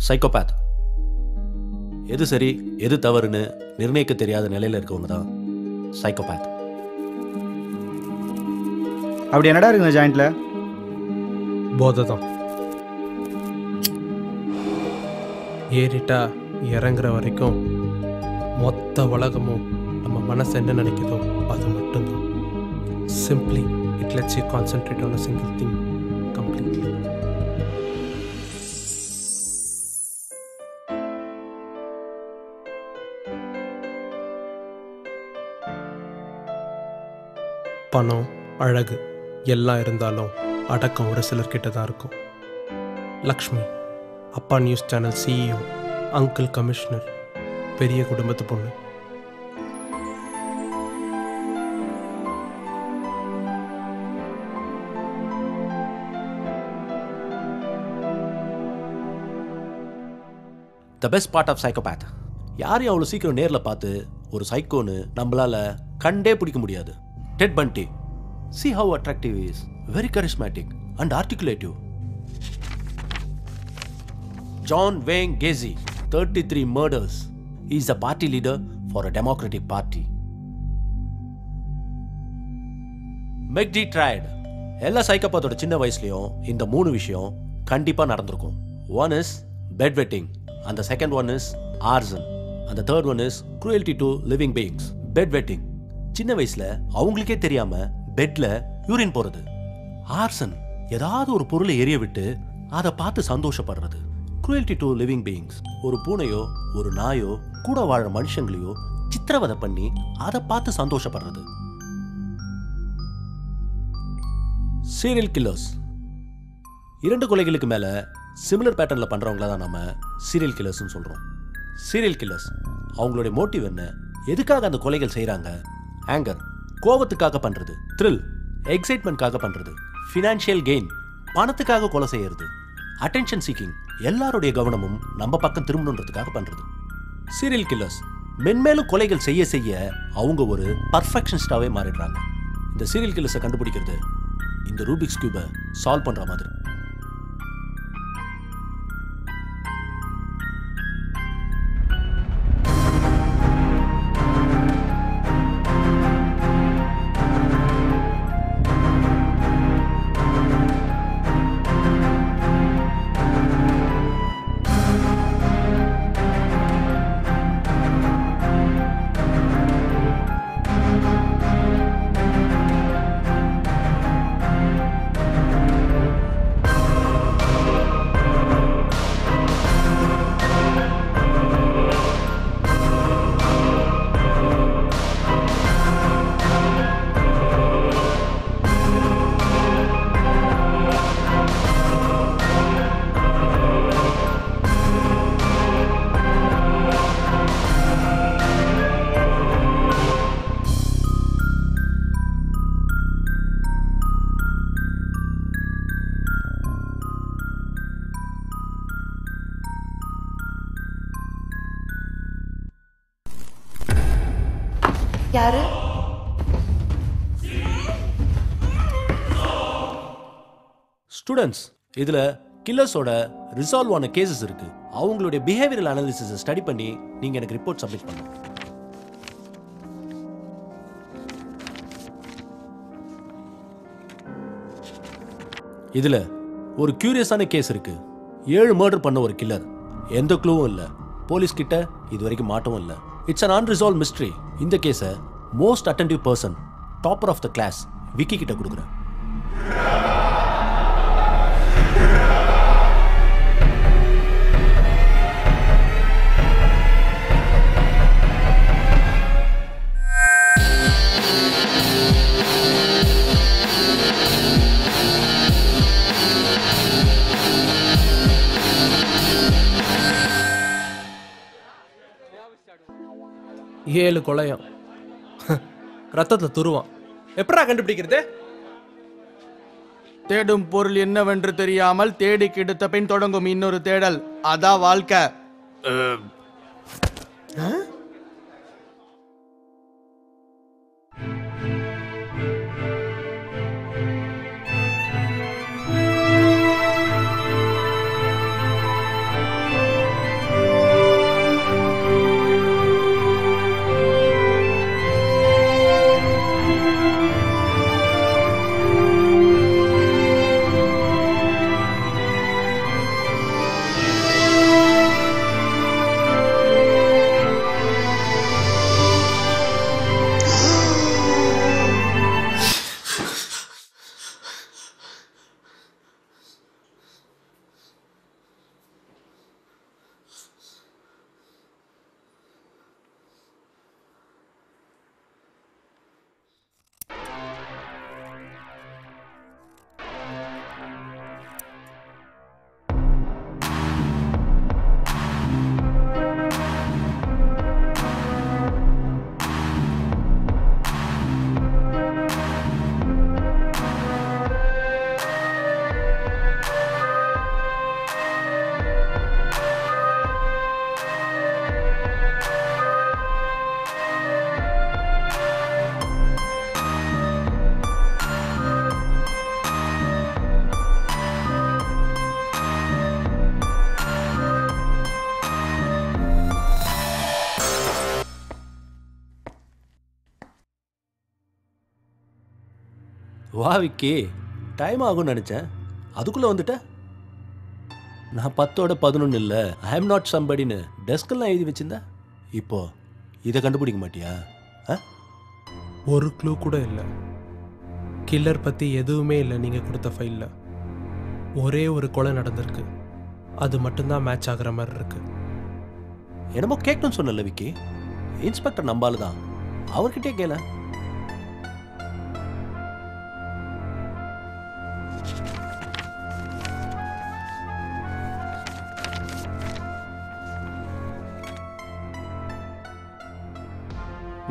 Psychopath. எது சரி எது தவறுன்னு நிர்ணயிக்க தெரியாத நிலையில் இருக்கவங்க தான் சைக்கோபாத். அப்படி என்னடா இருக்குங்க ஜாயிண்ட்ல? போதை தான். ஏறிட்டா இறங்குற வரைக்கும் மொத்த உலகமும் நம்ம மனசு என்ன நினைக்குதோ அது மட்டும்தான். Simply it let's you concentrate on a single think completely. பணம், அழகு எல்லாம் இருந்தாலும் அடக்கம் ஒரு சிலர்கிட்ட தான் இருக்கும். லக்ஷ்மி அப்பா news channel CEO, uncle commissioner, பெரிய குடும்பத்து பொண்ணு. The best part of psychopath, யாரையும் அவ்வளோ சீக்கிரம் நேரில் பார்த்து ஒரு சைக்கோன்னு நம்மளால கண்டே பிடிக்க முடியாது. டெட் பண்டி, see how attractive he is, very charismatic and articulative. John Wayne Gacy, 33 murders. He is a party leader for a Democratic Party. McD tried. எல்லா சைக்கோபாத்தோட சின்ன வயசுலயும் இந்த 3 விஷயம் கண்டிப்பா நடந்திருக்கும். One is bedwetting, and the second one is arson, and the third one is cruelty to living beings. Bedwetting, சின்ன வயசுல அவங்களுக்கே தெரியாம பெட்ல யூரின் போறது. ஆர்சன், ஏதாவது ஒரு பொருளை எரிய விட்டு அதை பார்த்து சந்தோஷப்படுறது. cruelty to living beings, ஒரு பூனையோ ஒரு நாயோ கூட வாழ மனுஷங்களையோ சித்திரவதை பண்ணி அதை பார்த்து சந்தோஷப்படுறது. சீரியல் கில்லர்ஸ், 2 கொலைகளுக்கு மேல சிமிலர் பேட்டர்ன்ல பண்றவங்கள தான் நம்ம சீரியல் கில்லர்ஸ்னு சொல்றோம். சீரியல் கில்லர்ஸ் அவங்களுடைய மோட்டிவ் என்ன, எதுக்காக அந்த கொலைகள் செய்யறாங்க? ஆங்கர், கோபத்துக்காக பண்றது. த்ரில், எக்ஸைட்மெண்ட்காக பண்றது. ஃபினான்ஷியல் கெயின், பணத்துக்காக கொலை செய்யறது. அட்டென்ஷன் சீக்கிங், எல்லாருடைய கவனமும் நம்ம பக்கம் திரும்பணுன்றதுக்காக பண்றது. சீரியல் கில்லர்ஸ் மென்மேலும் கொலைகள் செய்ய செய்ய அவங்க ஒரு பர்ஃபெக்ஷனிஸ்டாவே மாறிடுறாங்க. இந்த சீரியல் கில்லர்ஸை கண்டுபிடிக்கிறது இந்த ரூபிக்ஸ் கியூபை சால்வ் பண்ற மாதிரி. யாரு? ஸ்டூடெண்ட்ஸ், இதுல கில்லர்ஸோட ரிசால்வ் ஆன கேசஸ் இருக்கு. அவங்களுடைய பிஹேவியரல் அனாலிசிஸ் ஸ்டடி பண்ணி நீங்க எனக்கு ரிப்போர்ட் சப்மிட் பண்ணணும். இதுல ஒரு கியூரியஸான கேஸ் இருக்கு. 7 மர்டர் பண்ண ஒரு கில்லர், எந்த க்ளூவும் இல்ல, போலீஸ் கிட்ட இது வரைக்கும் மாட்டவும் இல்ல. It's an unresolved mystery. இந்த கேஸை most attentive person, topper of the class Vicky கிட்ட கொடுக்குறேன். ஏழு கொலையம், ரத்தத்தில் துருவான். எப்படா கண்டுபிடிக்கிறது? தேடும் பொருள் என்னவென்று தெரியாமல் தேடி கிடைத்த பின் தொடங்கும் இன்னொரு தேடல், அதான் வாழ்க்கை. வா விக்கி, டைம் ஆகும்னு நினச்சேன், அதுக்குள்ளே வந்துட்ட. நான் 10ஓட 11 இல்லை, ஐ எம் நாட் சம்படின்னு டெஸ்கெல்லாம் எழுதி வச்சிருந்தேன். இப்போ இதை கண்டுபிடிக்க மாட்டியா? ஒரு க்ளூ கூட இல்லை. கில்லர் பற்றி எதுவுமே இல்லை நீங்கள் கொடுத்த ஃபைலில். ஒரே ஒரு கொலை நடந்திருக்கு, அது மட்டும்தான் மேட்ச் ஆகிற மாதிரி இருக்கு. என்னமோ கேட்கணும்னு சொன்னல விக்கி, இன்ஸ்பெக்டர் நம்பால தான், அவர்கிட்டே கேள.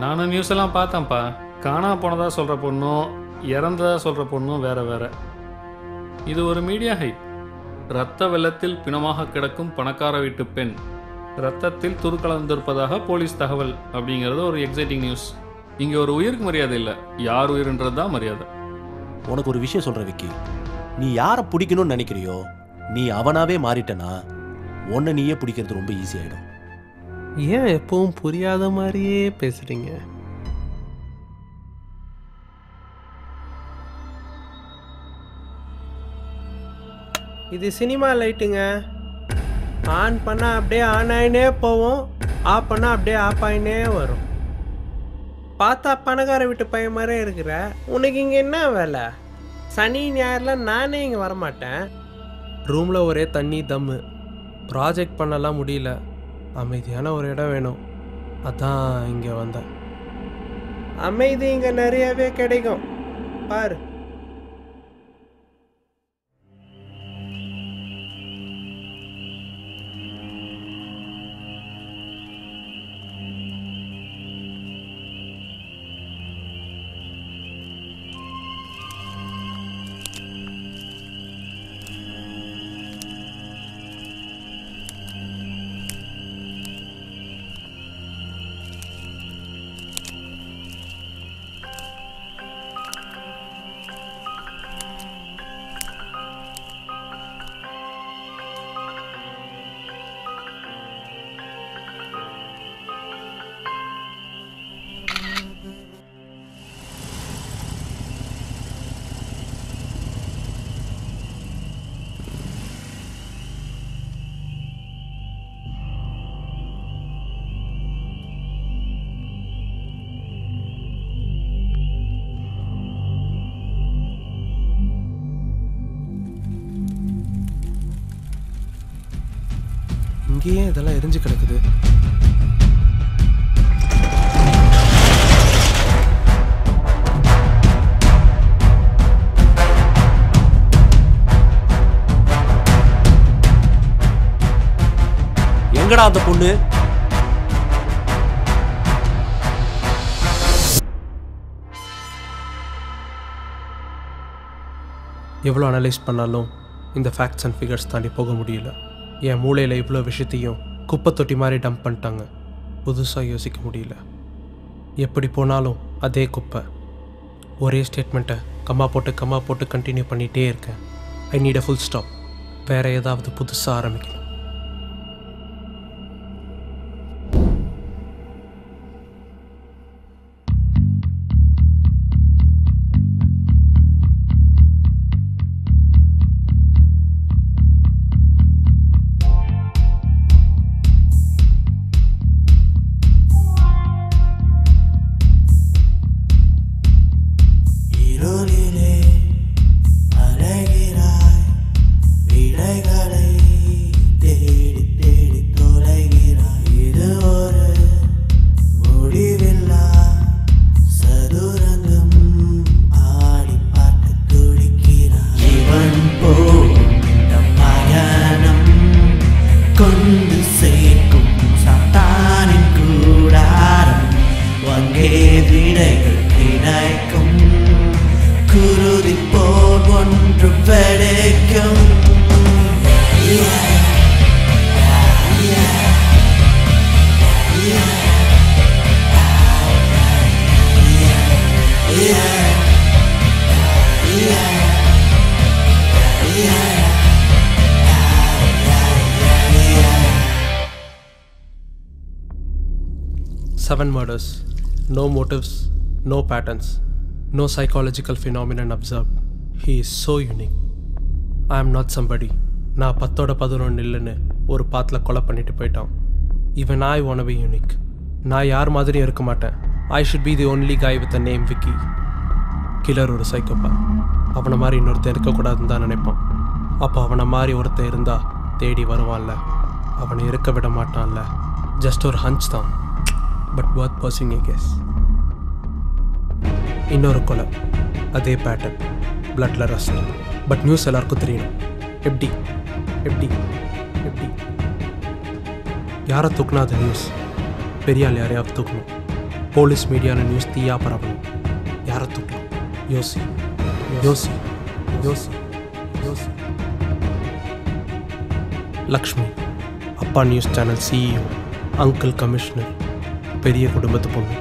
நானும் நியூஸ் எல்லாம் பார்த்தேன்ப்பா. காணா போனதா சொல்கிற பொண்ணும் இறந்ததா சொல்கிற பொண்ணும் வேற வேற. இது ஒரு மீடியா ஹைப். இரத்த வெள்ளத்தில் பிணமாக கிடக்கும் பணக்கார வீட்டு பெண், இரத்தத்தில் துருக்கலந்திருப்பதாக போலீஸ் தகவல் அப்படிங்கிறது ஒரு எக்ஸைட்டிங் நியூஸ். இங்கே ஒரு உயிருக்கு மரியாதை இல்லை, யார் உயிர்ன்றது தான் மரியாதை. உனக்கு ஒரு விஷயம் சொல்கிற விக்கி, நீ யாரை பிடிக்கணும்னு நினைக்கிறியோ நீ அவனாவே மாறிட்டனா உன்னை நீயே பிடிக்கிறது ரொம்ப ஈஸியாகிடும். ஏன் எப்பவும் புரியாத மாதிரியே பேசுகிறீங்க? இது சினிமா லைட்டுங்க. ஆன் பண்ணால் அப்படியே ஆன் ஆகினே போவோம், ஆஃப் பண்ணால் அப்படியே ஆஃப் ஆகினே வரும். பார்த்தா பணக்கார வீட்டு பையன் மாதிரியே இருக்கிற. உனக்கு இங்கே என்ன வேலை? சனி ஞாயிறுலாம் நானே இங்கே வரமாட்டேன். ரூமில் ஒரே தண்ணி தம்மு, ப்ராஜெக்ட் பண்ணலாம் முடியல. அமைதியான ஒரு இடம் வேணும், அதான் இங்கே வந்தேன். அமைதி இங்கே நிறையவே கிடைக்கும் பாரு. இங்கேயே இதெல்லாம் எரிஞ்சு கிடக்குது. எங்கடா அந்த பொண்ணு? எவ்வளோ அனலைஸ் பண்ணாலும் இந்த ஃபேக்ட்ஸ் அண்ட் ஃபிகர்ஸ் தாண்டி போக முடியல. என் மூளையில் இவ்வளோ விஷயத்தையும் குப்பை தொட்டி மாதிரி டம்ப் பண்ணிட்டாங்க. புதுசாக யோசிக்க முடியல. எப்படி போனாலும் அதே குப்பை. ஒரே ஸ்டேட்மெண்ட்டை கம்மா போட்டு கண்டினியூ பண்ணிகிட்டே இருக்கேன். I need a full stop. வேறு ஏதாவது புதுசாக ஆரம்பிக்கணும். Seven murders, no motives, no patterns. No psychological phenomenon observed. He is so unique. I am not somebody. நான் 10-11 இல்லைன்னு ஒரு பாத்தில் கொலை பண்ணிட்டு போயிட்டான். Even I wanna be unique. நான் யார் மாதிரியும் இருக்க மாட்டேன். I should be the only guy with a name Vicky. Killer ஒரு சைக்கோபாத். அவனை மாதிரி இன்னொருத்தன் இருக்கக்கூடாதுன்னு தான் நினைப்பான். அப்போ அவனை மாதிரி ஒருத்தன் இருந்தா தேடி வருவான்ல, அவனை இருக்க விட மாட்டான்ல. ஜஸ்ட் ஒரு ஹஞ்ச் தான், but worth pursuing a guess. இன்னொரு கொலை, அதே பேட்டர்ன், பிளட்ல ரஸ்ட். பட் நியூஸ் எல்லாருக்கும் தெரியணும். எப்படி எப்படி எப்படி யாரை தூக்குனா அது நியூஸ்? பெரியால் யாரையாவது தூக்கணும். போலீஸ் மீடியாவில் நியூஸ் தீயா பரவணும். யாரை தூக்கலாம்? யோசி யோசி யோசி யோசி. லக்ஷ்மி, அப்பா news channel CEO, uncle commissioner, பெரிய குடும்பத்து பொண்ணு.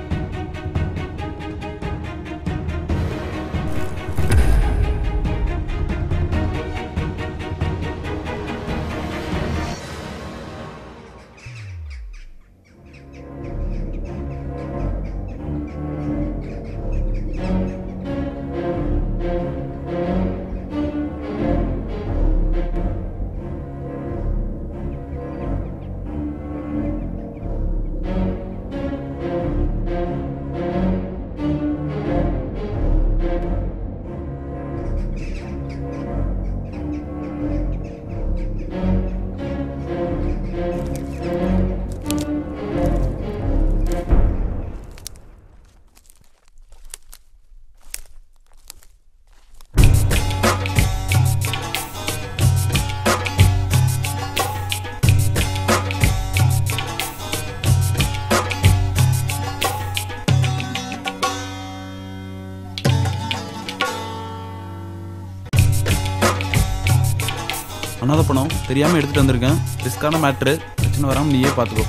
அனாதை பணம் தெரியாமல் எடுத்துகிட்டு வந்திருக்கேன். ரிஸ்கான மேட்ரு, பிரச்சனை வராமல் நீயே பார்த்துக்கோ.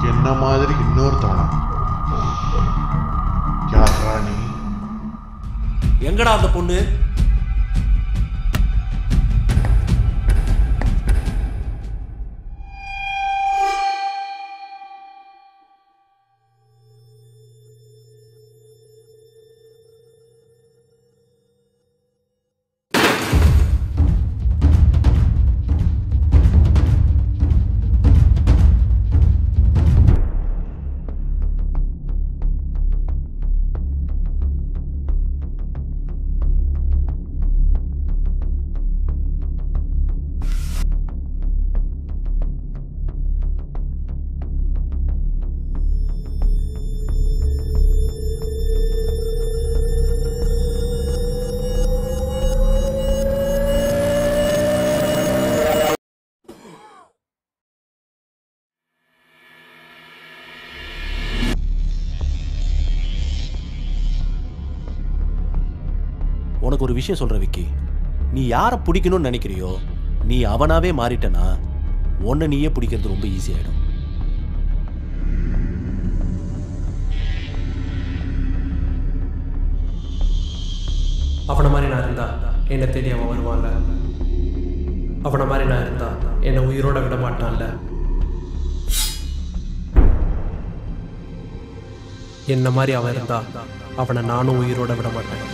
என்ன மாதிரி இன்னொருத்தவனா? யாரா நீ? எங்கடா அந்த பொண்ணு? உனக்கு ஒரு விஷயம் சொல்ற விக்கி, நீ யாரை பிடிக்கணும்னு நினைக்கிறியோ நீ அவனாவே மாறிட்டனா உன்னை நீயே பிடிக்கிறது ரொம்ப ஈஸி ஆயிடும். அவனை மாதிரி நான் இருந்தா என்னை தேடி அவன் வருவான்ல, அவனை மாதிரி நான் இருந்தா என்னை உயிரோட விட மாட்டான்ல, என்ன மாதிரி அவன் இருந்தா அவனை நானும் உயிரோட விட மாட்டேன்.